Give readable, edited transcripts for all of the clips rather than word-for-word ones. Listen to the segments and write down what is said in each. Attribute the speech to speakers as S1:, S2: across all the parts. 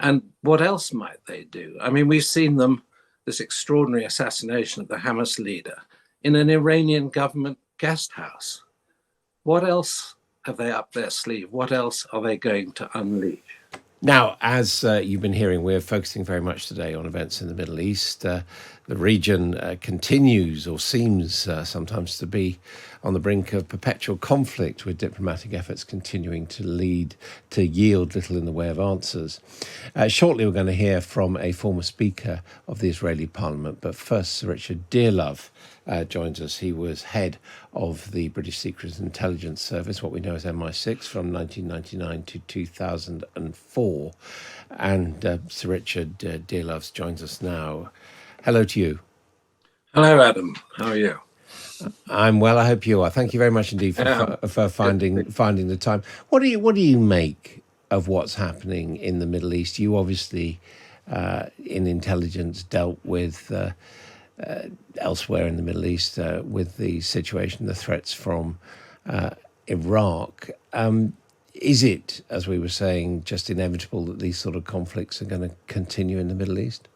S1: And what else might they do? I mean, we've seen them, this extraordinary assassination of the Hamas leader in an Iranian government guest house. What else have they up their sleeve? What else are they going to unleash?
S2: Now, as you've been hearing, we're focusing very much today on events in the Middle East. The region continues or seems sometimes to be on the brink of perpetual conflict, with diplomatic efforts continuing to yield little in the way of answers. Shortly, we're going to hear from a former speaker of the Israeli parliament, but first, Sir Richard Dearlove joins us. He was head of the British Secret Intelligence Service, what we know as MI6, from 1999 to 2004. And Sir Richard Dearlove joins us now. Hello to you.
S1: Hello, Adam. How are you?
S2: I'm well. I hope you are. Thank you very much indeed for finding the time. What do you make of what's happening in the Middle East? You obviously, in intelligence, dealt with elsewhere in the Middle East with the situation, the threats from Iraq. Is it, as we were saying, just inevitable that these sort of conflicts are going to continue in the Middle East?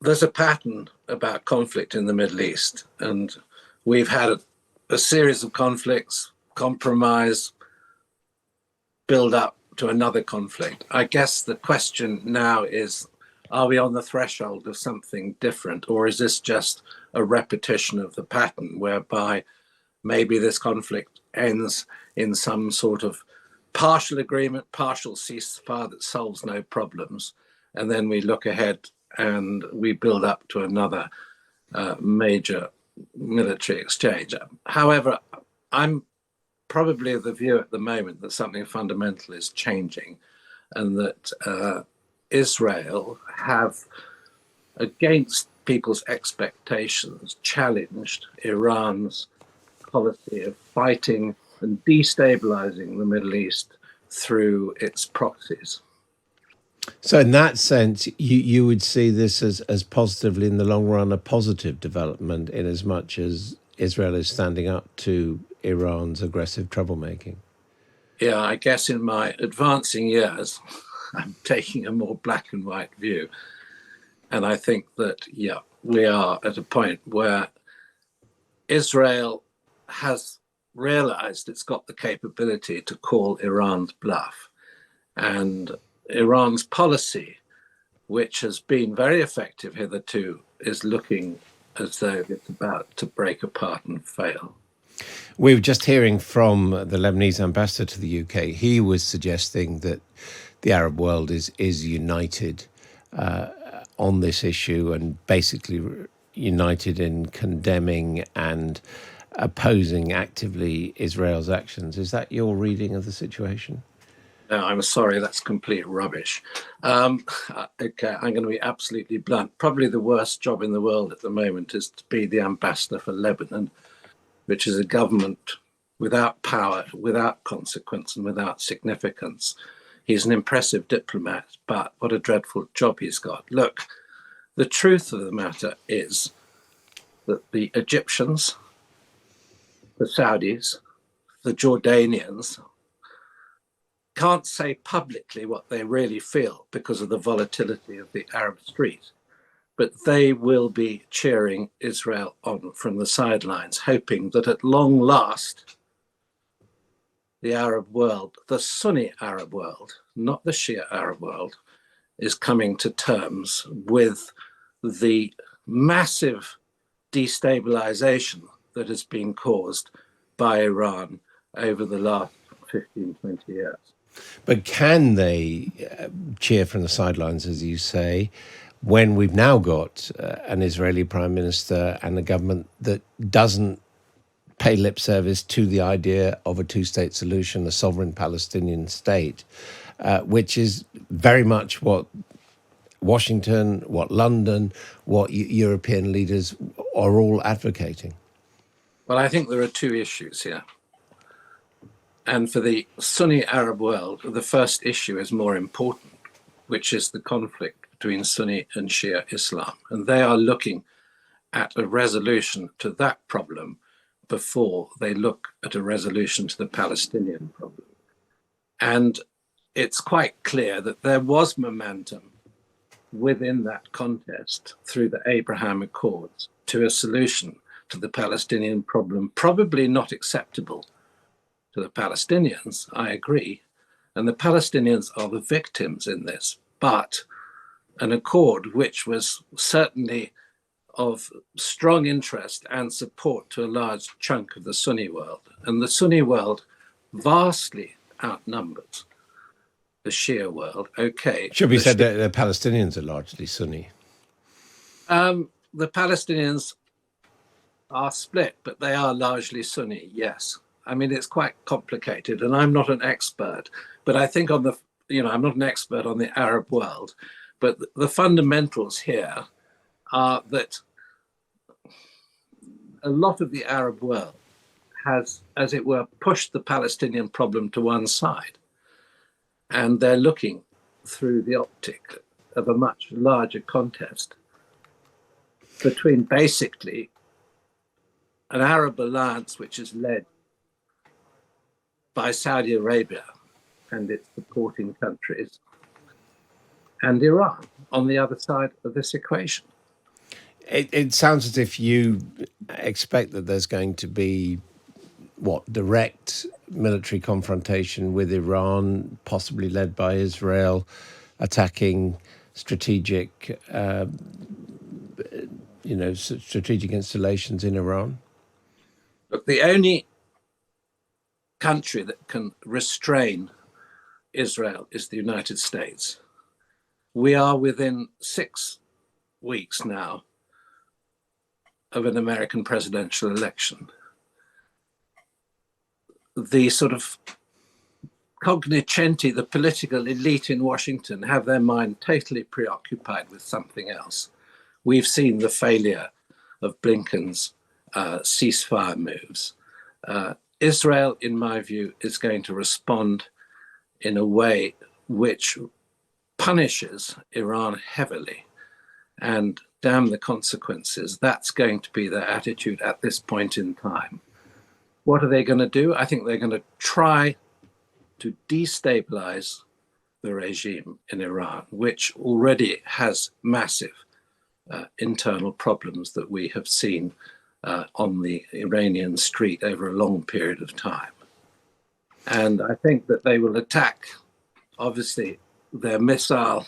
S1: There's a pattern about conflict in the Middle East, and we've had a series of conflicts, compromise, build up to another conflict. I guess the question now is, are we on the threshold of something different, or is this just a repetition of the pattern whereby maybe this conflict ends in some sort of partial agreement, partial ceasefire that solves no problems, and then we look ahead and we build up to another major military exchange? However, I'm probably of the view at the moment that something fundamental is changing, and that Israel have, against people's expectations, challenged Iran's policy of fighting and destabilizing the Middle East through its proxies.
S2: So in that sense, you would see this as positively in the long run, a positive development, in as much as Israel is standing up to Iran's aggressive troublemaking.
S1: Yeah, I guess in my advancing years, I'm taking a more black and white view. And I think that, yeah, we are at a point where Israel has realized it's got the capability to call Iran's bluff. And Iran's policy, which has been very effective hitherto, is looking as though it's about to break apart and fail.
S2: We were just hearing from the Lebanese ambassador to the UK. He was suggesting that the Arab world is united on this issue, and basically united in condemning and opposing actively Israel's actions. Is that your reading of the situation?
S1: No, I'm sorry, that's complete rubbish. Okay, I'm going to be absolutely blunt. Probably the worst job in the world at the moment is to be the ambassador for Lebanon, which is a government without power, without consequence, and without significance. He's an impressive diplomat, but what a dreadful job he's got. Look, the truth of the matter is that the Egyptians, the Saudis, the Jordanians can't say publicly what they really feel because of the volatility of the Arab street, but they will be cheering Israel on from the sidelines, hoping that at long last, the Arab world, the Sunni Arab world, not the Shia Arab world, is coming to terms with the massive destabilization that has been caused by Iran over the last 15, 20 years.
S2: But can they cheer from the sidelines, as you say, when we've now got an Israeli prime minister and a government that doesn't pay lip service to the idea of a two-state solution, a sovereign Palestinian state, which is very much what Washington, what London, what European leaders are all advocating?
S1: Well, I think there are two issues here. And for the Sunni Arab world, the first issue is more important, which is the conflict between Sunni and Shia Islam. And they are looking at a resolution to that problem before they look at a resolution to the Palestinian problem. And it's quite clear that there was momentum within that contest through the Abraham Accords to a solution to the Palestinian problem, probably not acceptable to the Palestinians, I agree. And the Palestinians are the victims in this, but an accord which was certainly of strong interest and support to a large chunk of the Sunni world. And the Sunni world vastly outnumbers the Shia world. Okay.
S2: Should be said that the Palestinians are largely Sunni.
S1: The Palestinians are split, but they are largely Sunni, yes. I mean, it's quite complicated, and I'm not an expert, but I think I'm not an expert on the Arab world, but the fundamentals here are that a lot of the Arab world has, as it were, pushed the Palestinian problem to one side. And they're looking through the optic of a much larger contest between basically an Arab alliance which is led by Saudi Arabia and its supporting countries, and Iran on the other side of this equation.
S2: It sounds as if you expect that there's going to be, direct military confrontation with Iran, possibly led by Israel, attacking strategic installations in Iran?
S1: Look, the only country that can restrain Israel is the United States. We are within 6 weeks now of an American presidential election. The sort of cognoscenti, the political elite in Washington, have their mind totally preoccupied with something else. We've seen the failure of Blinken's ceasefire moves. Israel, in my view, is going to respond in a way which punishes Iran heavily, and damn the consequences. That's going to be their attitude at this point in time. What are they going to do? I think they're going to try to destabilize the regime in Iran, which already has massive internal problems that we have seen on the Iranian street over a long period of time. And I think that they will attack, obviously, their missile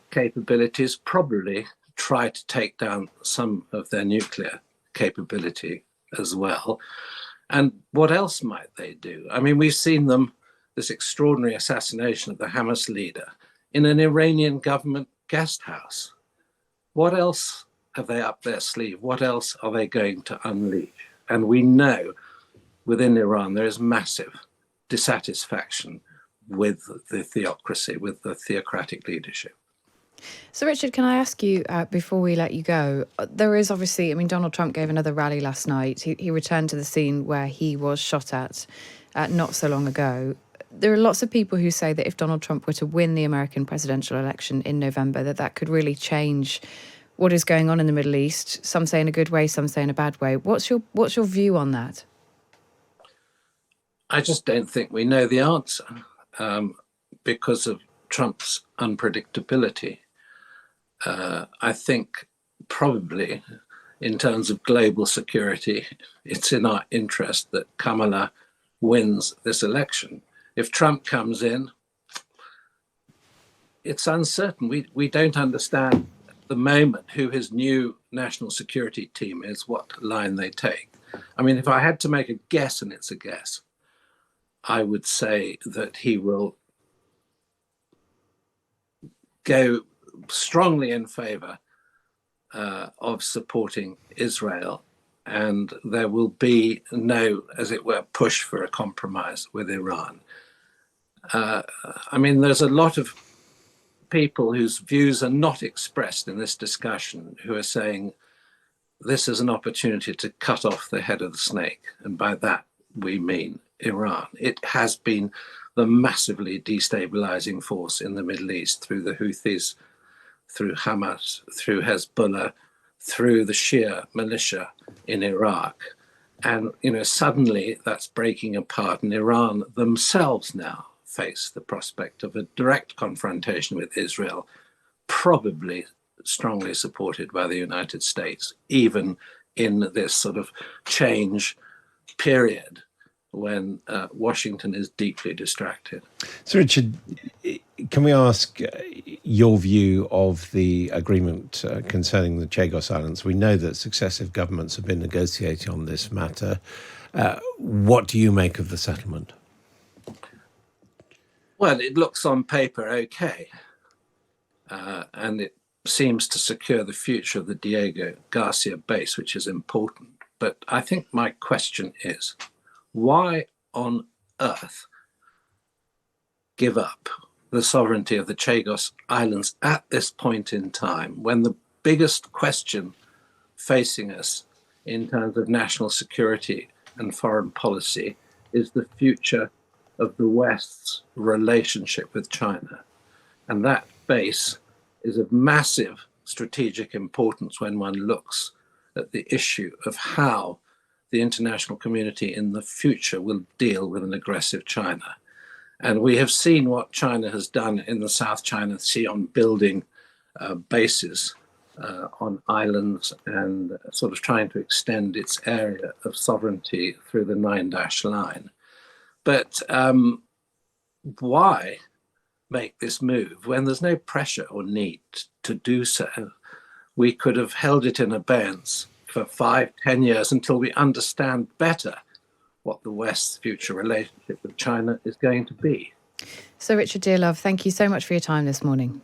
S1: capabilities, probably try to take down some of their nuclear capability as well. And what else might they do? I mean, we've seen them, this extraordinary assassination of the Hamas leader in an Iranian government guest house. What else have they up their sleeve? What else are they going to unleash? And we know within Iran there is massive dissatisfaction with the theocracy, with the theocratic leadership.
S3: So, Richard, can I ask you, before we let you go, there is obviously, Donald Trump gave another rally last night. He returned to the scene where he was shot at not so long ago. There are lots of people who say that if Donald Trump were to win the American presidential election in November, that could really change what is going on in the Middle East. Some say in a good way, some say in a bad way. What's your view on that?
S1: I just don't think we know the answer because of Trump's unpredictability. I think probably in terms of global security, it's in our interest that Kamala wins this election. If Trump comes in, it's uncertain. We don't understand at the moment who his new national security team is, what line they take. I mean, if I had to make a guess, and it's a guess, I would say that he will go strongly in favor of supporting Israel, and there will be no, as it were, push for a compromise with Iran. There's a lot of people whose views are not expressed in this discussion who are saying this is an opportunity to cut off the head of the snake, and by that we mean Iran. It has been the massively destabilizing force in the Middle East through the Houthis, through Hamas, through Hezbollah, through the Shia militia in Iraq. And, suddenly that's breaking apart, and Iran themselves now face the prospect of a direct confrontation with Israel, probably strongly supported by the United States, even in this sort of change period when Washington is deeply distracted.
S2: So, Richard, can we ask your view of the agreement concerning the Chagos Islands? We know that successive governments have been negotiating on this matter. What do you make of the settlement?
S1: Well, it looks on paper okay, and it seems to secure the future of the Diego Garcia base, which is important. But I think my question is, why on earth give up the sovereignty of the Chagos Islands at this point in time, when the biggest question facing us in terms of national security and foreign policy is the future of the West's relationship with China? And that base is of massive strategic importance when one looks at the issue of how the international community in the future will deal with an aggressive China. And we have seen what China has done in the South China Sea on building bases on islands and sort of trying to extend its area of sovereignty through the 9-dash line. But why make this move when there's no pressure or need to do so? We could have held it in abeyance for 5-10 years until we understand better what the West's future relationship with China is going to be.
S3: So, Richard Dearlove, thank you so much for your time this morning.